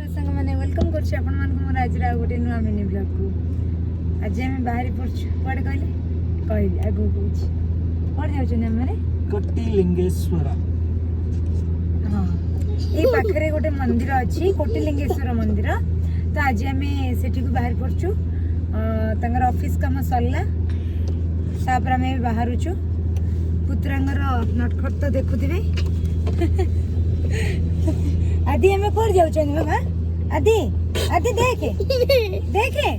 सांग मैंने वेलकम कर आज गोटे नुआ मिनी ब्लॉग को आज आम बाहरी पड़छु कड़े कहले कहली आगू कौन कौन जाने कोटिलिंगेश्वर हाँ ये पाखे गोटे मंदिर अच्छी कोटिलिंगेश्वर मंदिर तो आज आम से बाहर पड़छु ऑफिस काम सरला तापर आम बाहरुचु पुत्रांगर नटखट तो देखुथिबे आदि हमें कोड जाउछन बाबा आदि आदि देखे देखे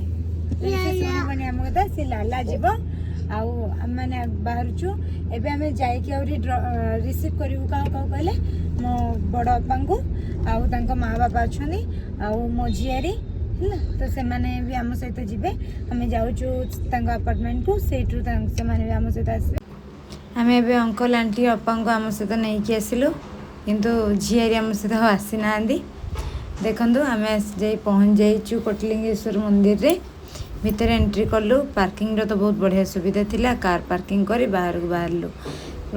बने हम कथा से लाला जीव आउ हम माने बाहरुचु एबे हमें जाय कि औरी रिसीव करिवु का कहले मो बड़ बापा को आउ तांको माँ बापा अछनी आउ मो झियारी है तो से माने भी आम सहित जीवे हमें जाउछु तांको अपार्टमेंट को सेठु से माने भी आम सहित आसे हमें एबे अंकल आंटी बापा को आम सहित नहीं कि आसिलु किंतु झियारी आम सहित आसी ना देखु आम जाई पहुँच जाइचु कोटिलिंगेश्वर मंदिर रे भितर एंट्री कलु पार्किंग तो बहुत बढ़िया सुविधा थिला कार पार्किंग करी बाहर को बाहरलु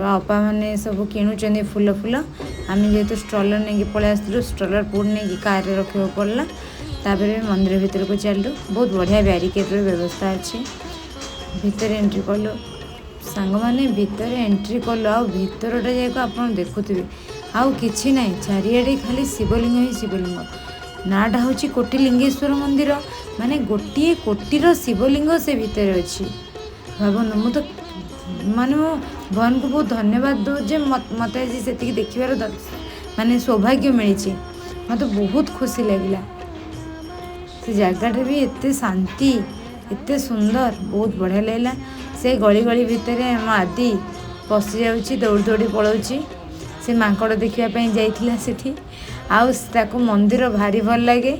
अपा मैंने सब किणुचंदी फूल फूल आम जेहेतु स्ट्रलर नहीं पलि आसलु स्ट्रलर पूर्ण नहीं कार रे रखा पड़ला तापर मंदिर भितर को चलु बहुत बढ़िया बैरिकेड व्यवस्था अच्छे भितर एंट्री कलु सांग मैंने भितर एंट्री कलु आ भितरटा जाक आप देखुवे आउ कि ना चारिआडे खाली शिवलिंग ही शिवलिंग नाटा हूँ कोटिलिंगेश्वर मंदिर माने गोटे कोटीर शिवलिंग से भितर अच्छी भावन मु तो माने मो भगवान को बहुत धन्यवाद दो जे मत आज से देखार माने सौभाग्य मिली मत बहुत खुशी लगिला से जगह भी एते शांति एते सुंदर बहुत बढ़िया लगला से गली गली भितर आम आदि पशि जाऊँगी दौड़ी दौड़ी पलाऊँगी से मांकड़ देखापी जाइला सेठी आउ ताको मंदिर भारी भल लगे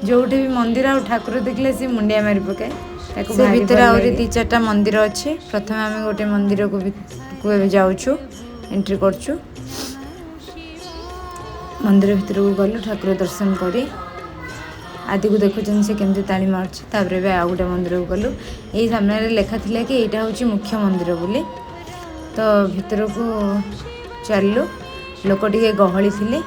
जोटे भी मंदिर आ ठाकुर देखले से मुंडिया मारी पकाए से भीतर आहरी 2-4टा मंदिर अच्छे प्रथम आम गोटे मंदिर को जाऊँ एंट्री करछु मंदिर भीतर को गलु ठाकुर दर्शन करी आदि को देखुन से केमती ताली मार्च तापर भी आउ गोटे मंदिर को गलु यही सामने लिखा था कि यहाँ हूँ मुख्य मंदिर बोली तो भीतर को चलु लोक टे गहली थिले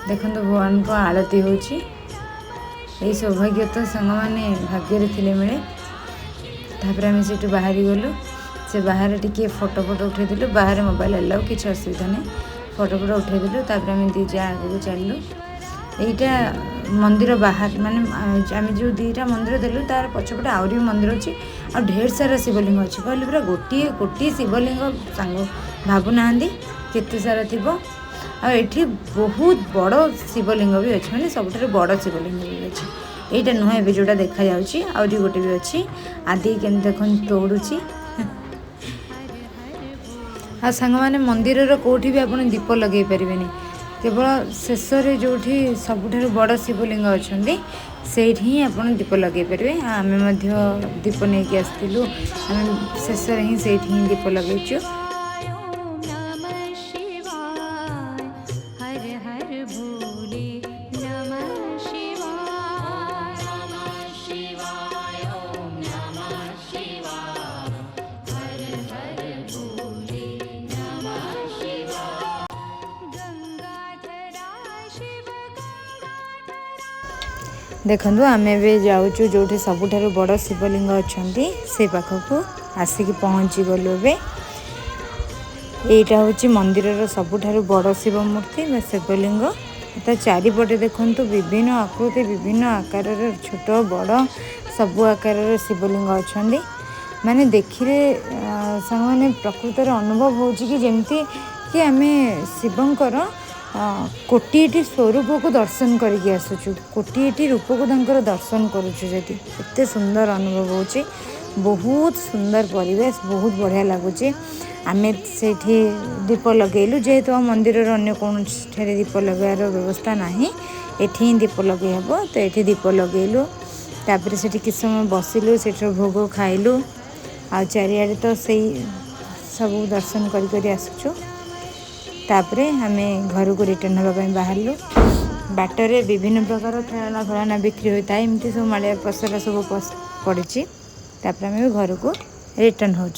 देखो भगवान को आरती होची यही सौभाग्य तो सांग मैंने भाग्य थे मिले तापर आम से बाहर गलु से बाहर टी फोटो उठेलु बाहर मोबाइल अलाउ किसी असुविधा नहीं फोटो उठेलु तापर आम दीजा आगे चलु यहीटा मंदिर बाहर माने आम जो 2टा मंदिर देलु तार पछपटे आहरी मंदिर अच्छी आ ढेर सारा शिवलिंग अच्छी कहली पूरा गोटे कोटी शिवलिंग सांग भावुना केते सारा थी आठी बहुत बड़ शिवलिंग भी अच्छे मैंने सब बड़ शिवलिंग भी अच्छे यहीटा नुह ए जोटा देखा आहरी गोटे भी अच्छी आदि के देख दौड़ुची आ सांग मैंने मंदिर कौटी भी आप दीप लगे पारे केवल शेष जो सबुठ बड़ शिवलिंग अच्छा से ही आप दीप लगे पारे आम दीप नहीं आसलु आम शेष ही से दीप लगेचु देखु आम भी जाऊँ जो सबुठ बड़ शिवलिंग अच्छा से पाखक आसिक पहुँची गलु एटा हूँ मंदिर सबुठ बड़ शिव मूर्ति शिवलिंग तो चारिपटे देखु विभिन्न आकृति विभिन्न आकार छोट बड़ सबु आकार शिवलिंग अच्छा माने देखिले सांग मैंने प्रकृतर अनुभव हो जमती कि आम शिवंकर कोटी स्वरूप को दर्शन करके आसुचु कोटी रूप को तंकर दर्शन करुचु जेटी एते सुंदर अनुभव होची बहुत सुंदर परिवेश बहुत बढ़िया लगुच आम से दीप लगेलु जेहेतु मंदिर अन्य कौन दीप लगार व्यवस्था ना एठी दीप लगे हे तो ये दीप लगेलु तापर से किस समय बसिलु से भोग खाइलु आ चारिआडे तो सही सब दर्शन करी आसुचु तापरे हमें घर को रिटर्न होगा बाहरलु बाटरे विभिन्न प्रकार खेलना फलाना बिक्री होता है एमती सब मालिया पसरा सब पड़ी तापर आम घर को रिटर्न हो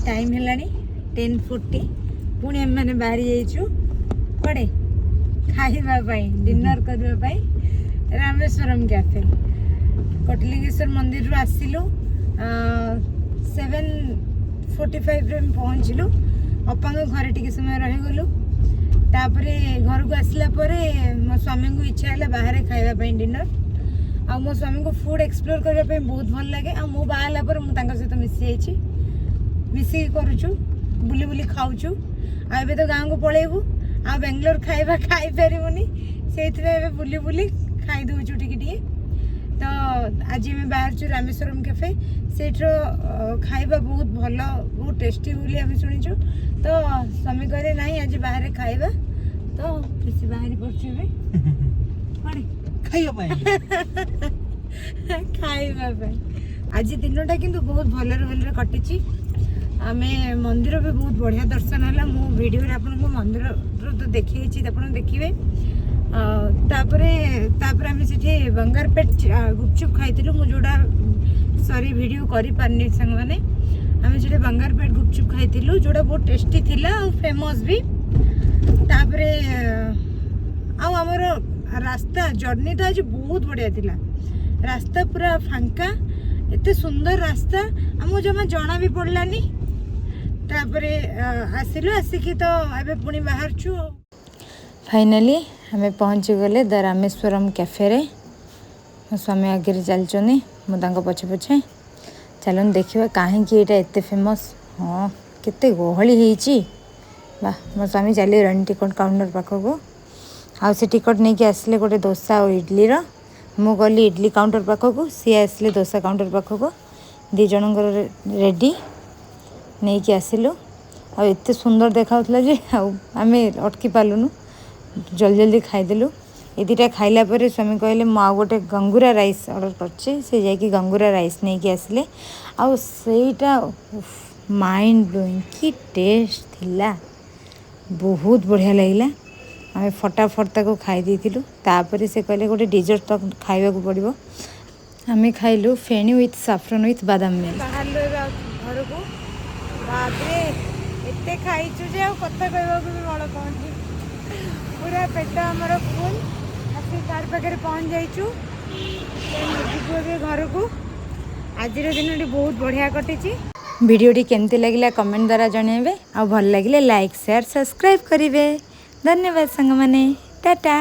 टाइम है 10:40 पुणी आम मैंने बाहरी जाइछु कड़े खाइबा पाई डिनर करबा पाई रामेश्वरम कैफे कोटलिंगेश्वर मंदिर रू आसिलु 7:45 रे पहुँचलु अप्पा घरे टिके समय रहीगलु तापरे घर को आसला परे मो स्वामी को इच्छा है बाहर खाइबा पाई डिनर आ मो स्वामी को फूड एक्सप्लोर करबा पाई बहुत भल लागे आ मो बाहला पर मु तांका सहित मिसी जाइछि मिसी करूछु बुली बुली खाऊछु आ एबे तो गाँव को पळेबू आ बेंगलोर खाइबा खाई पारिबुनी सेइथरे एबे बुली बुली खाई दउछु टिके टिके तो आज मैं बाहर छु रामेश्वरम कैफे सेठरो खाइबा बहुत भल बहुत टेस्टी बोली आम शुणीचु तो स्वामी कहले नहीं आज बाहर खाइबा तो बेसी बाहरी पड़छु एबे पड़े खाइबा पाई आज दिनटा किंतु बहुत भलरे कटिची आमे मंदिर भी बहुत बढ़िया दर्शन है मो वीडियो रे आपन को मंदिर तो देखिए आप देखिए तापरे आम से बंगारपेट गुपचुप खाइलु मु जोड़ा सॉरी वीडियो करि पारनी संग माने आम से बंगारपेट गुपचुप खाइलु जोड़ा बहुत टेस्टी थिला और फेमस भी तापरे आमर रास्ता जर्नी तो आज बहुत बढ़िया थिला रास्ता पूरा फांका एते सुंदर रास्ता आमको जमा जना भी पड़लानी तापरे आसिलु आसिकी तो एबे पुणी बाहर छु फाइनली हमें पहुँची गले द रामेश्वरम कैफे रे मो स्वामी आगे चलचनी मुझे पछे पछे चलन देखा कहीं यहाँ एत फेमस हाँ केते गहली होईची वाह मो स्वामी चली रही टिकट काउंटर पाखक आउ से टिकट नहीं कि आसले गोटे डोसा और इडली मु गली इडली काउंटर पाखक सी आसले डोसा काउंटर पाखक दी जनकर रेडी नहीं कि आसिलु आ एते सुंदर देखाउतला जे आम अटकी पालुनु जल्दी जल्दी खाईदेलु ये दुटा खाइला पर स्वामी कहले मु आउ गोटे गंगूरा राइस ऑर्डर करछे से जाकि गंगूरा राइस नहीं कि आसले आउ सेटा माइंड ब्लोइंग की टेस्ट थिला बहुत बढ़िया लगिला आम फटाफट ताको खाई देथिलु तापर से कहले गोटे डिजर्ट तक खाइबा को पड़िबो आम खाइलु फेणी विथ सैफरन विथ बादाम मिल्क बाहर घर को बापरे एते खाइछु जे कथा कहबा को भी बड़ पहुंची पूरा पेट आमर फुल आसी तार पाखे पहुँच जाइछु घर को आज दिन बहुत बढ़िया कटी वीडियोटी केमती लगिला कमेंट द्वारा जनइबे आ भल लगिले लाइक शेयर सब्सक्राइब करिवे धन्यवाद संग माने टाटा।